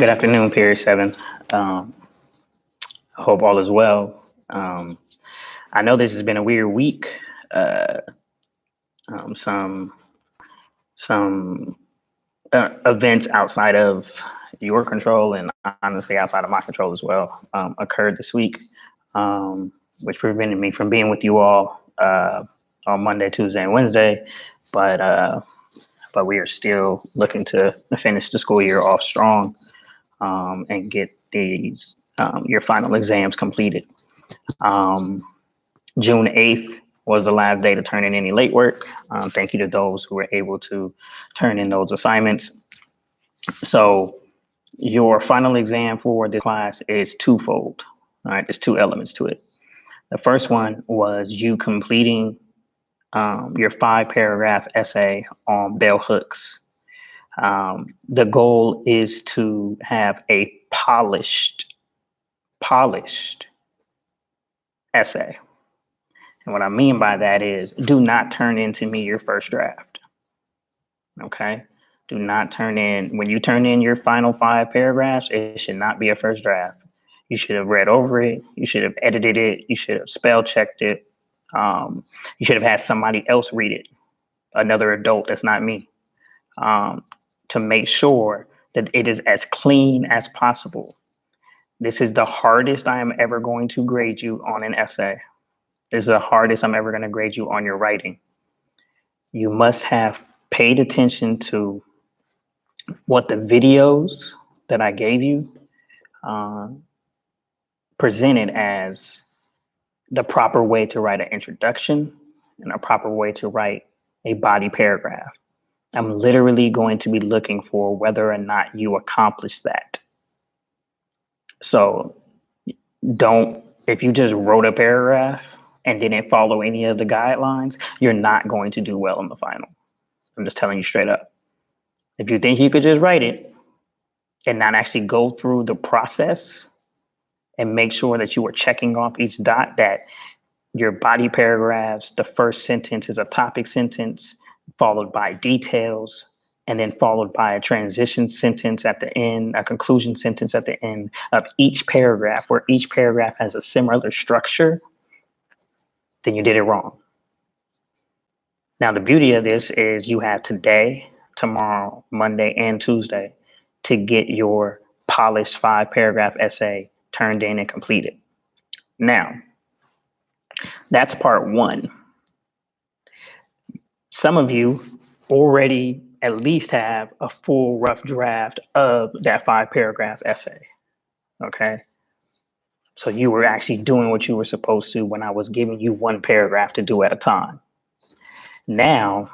Good afternoon, Period 7. Um, I hope all is well. I know this has been a weird week. Uh, some events outside of your control and honestly outside of my control as well occurred this week, which prevented me from being with you all on Monday, Tuesday, and Wednesday. But uh, but we are still looking to finish the school year off strong and get these your final exams completed. Um, June 8th was the last day to turn in any late work. Thank you to those who were able to turn in those assignments. So your final exam for this class is twofold. All right, there's two elements to it. The first one was you completing your 5 paragraph essay on bell hooks. The goal is to have a polished essay. And what I mean by that is do not turn in to me your first draft. Okay? Do not turn in, when you turn in your final 5 paragraphs, it should not be a first draft. You should have read over it. You should have edited it. You should have spell checked it. You should have had somebody else read it, another adult that's not me, to make sure that it is as clean as possible. This is the hardest I am ever going to grade you on an essay. This is the hardest I'm ever going to grade you on your writing. You must have paid attention to what the videos that I gave you presented as the proper way to write an introduction and a proper way to write a body paragraph. I'm literally going to be looking for whether or not you accomplished that. So don't, if you just wrote a paragraph and didn't follow any of the guidelines, you're not going to do well in the final. I'm just telling you straight up. If you think you could just write it and not actually go through the process and make sure that you are checking off each dot, that your body paragraphs, the first sentence is a topic sentence, followed by details, and then followed by a transition sentence at the end, a conclusion sentence at the end of each paragraph, where each paragraph has a similar structure, then you did it wrong. Now, the beauty of this is you have today, tomorrow, Monday, and Tuesday to get your polished 5 paragraph essay turned in and completed. Now, that's part one. Some of you already at least have a full rough draft of that 5 paragraph essay. Okay. So you were actually doing what you were supposed to when I was giving you 1 paragraph to do at a time. Now,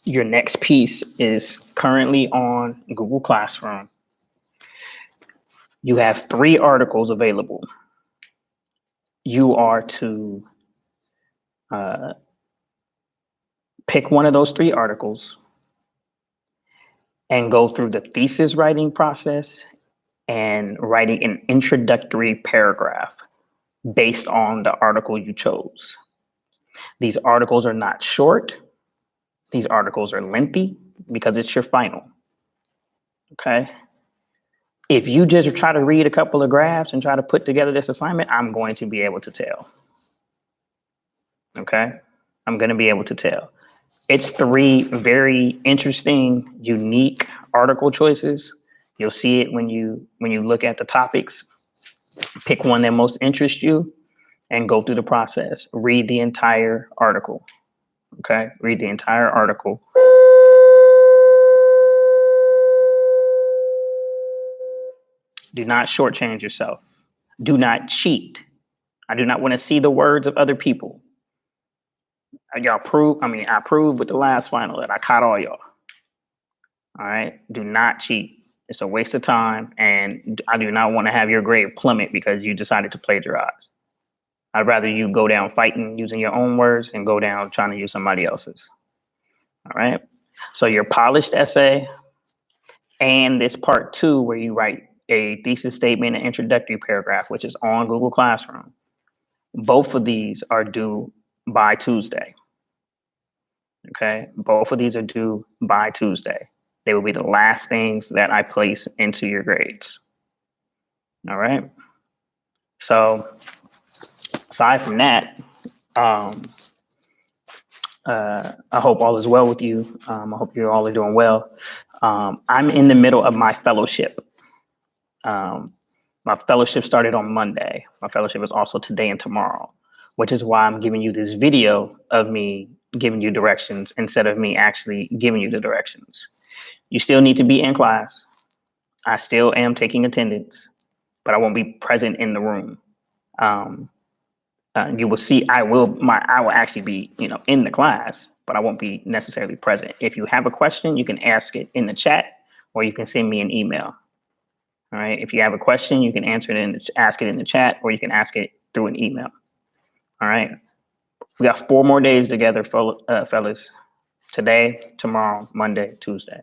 your next piece is currently on Google Classroom. You have 3 articles available. You are to pick one of those 3 articles and go through the thesis writing process and writing an introductory paragraph based on the article you chose. These articles are not short. These articles are lengthy because it's your final. Okay? If you just try to read a couple of graphs and try to put together this assignment, I'm going to be able to tell. Okay? I'm going to be able to tell. It's 3 very interesting, unique article choices. You'll see it when you look at the topics. Pick one that most interests you and go through the process. Read the entire article. Okay? Read the entire article. Do not shortchange yourself. Do not cheat. I do not want to see the words of other people. Y'all I proved with the last final that I caught all y'all. All right? Do not cheat. It's a waste of time, and I do not want to have your grade plummet because you decided to plagiarize. I'd rather you go down fighting using your own words and go down trying to use somebody else's. All right? So your polished essay and this part 2 where you write a thesis statement and introductory paragraph, which is on Google Classroom. Both of these are due by Tuesday. Okay? Both of these are due by Tuesday. They will be the last things that I place into your grades. All right. So aside from that, I hope all is well with you. I hope you all are doing well. I'm in the middle of my fellowship. My fellowship started on Monday. My fellowship is also today and tomorrow, which is why I'm giving you this video of me giving you directions instead of me actually giving you the directions. You still need to be in class. I still am taking attendance, but I won't be present in the room. You will see I will actually be, in the class, but I won't be necessarily present. If you have a question, you can ask it in the chat, or you can send me an email. All right. If you have a question, you can ask it in the chat, or you can ask it through an email. All right. We got 4 more days together, fellas. Today, tomorrow, Monday, Tuesday.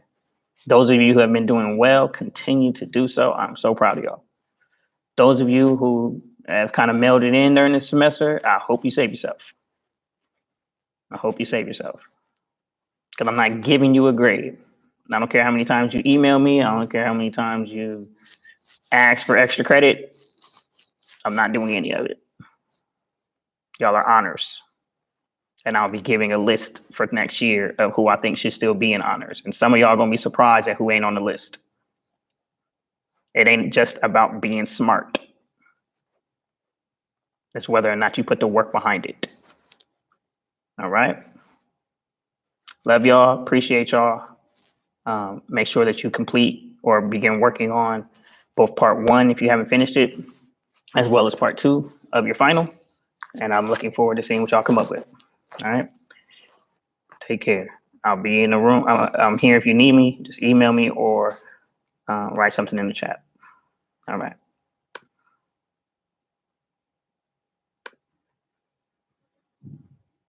Those of you who have been doing well, continue to do so. I'm so proud of y'all. Those of you who have kind of mailed it in during this semester, I hope you save yourself. I hope you save yourself. Because I'm not giving you a grade. I don't care how many times you email me. I don't care how many times you ask for extra credit. I'm not doing any of it. Y'all are honors. And I'll be giving a list for next year of who I think should still be in honors. And some of y'all are going to be surprised at who ain't on the list. It ain't just about being smart. It's whether or not you put the work behind it. All right. Love y'all. Appreciate y'all. Make sure that you complete or begin working on both part 1 if you haven't finished it, as well as part 2 of your final. And I'm looking forward to seeing what y'all come up with. All right. Take care. I'll be in the room. I'm here if you need me. Just email me or write something in the chat. All right.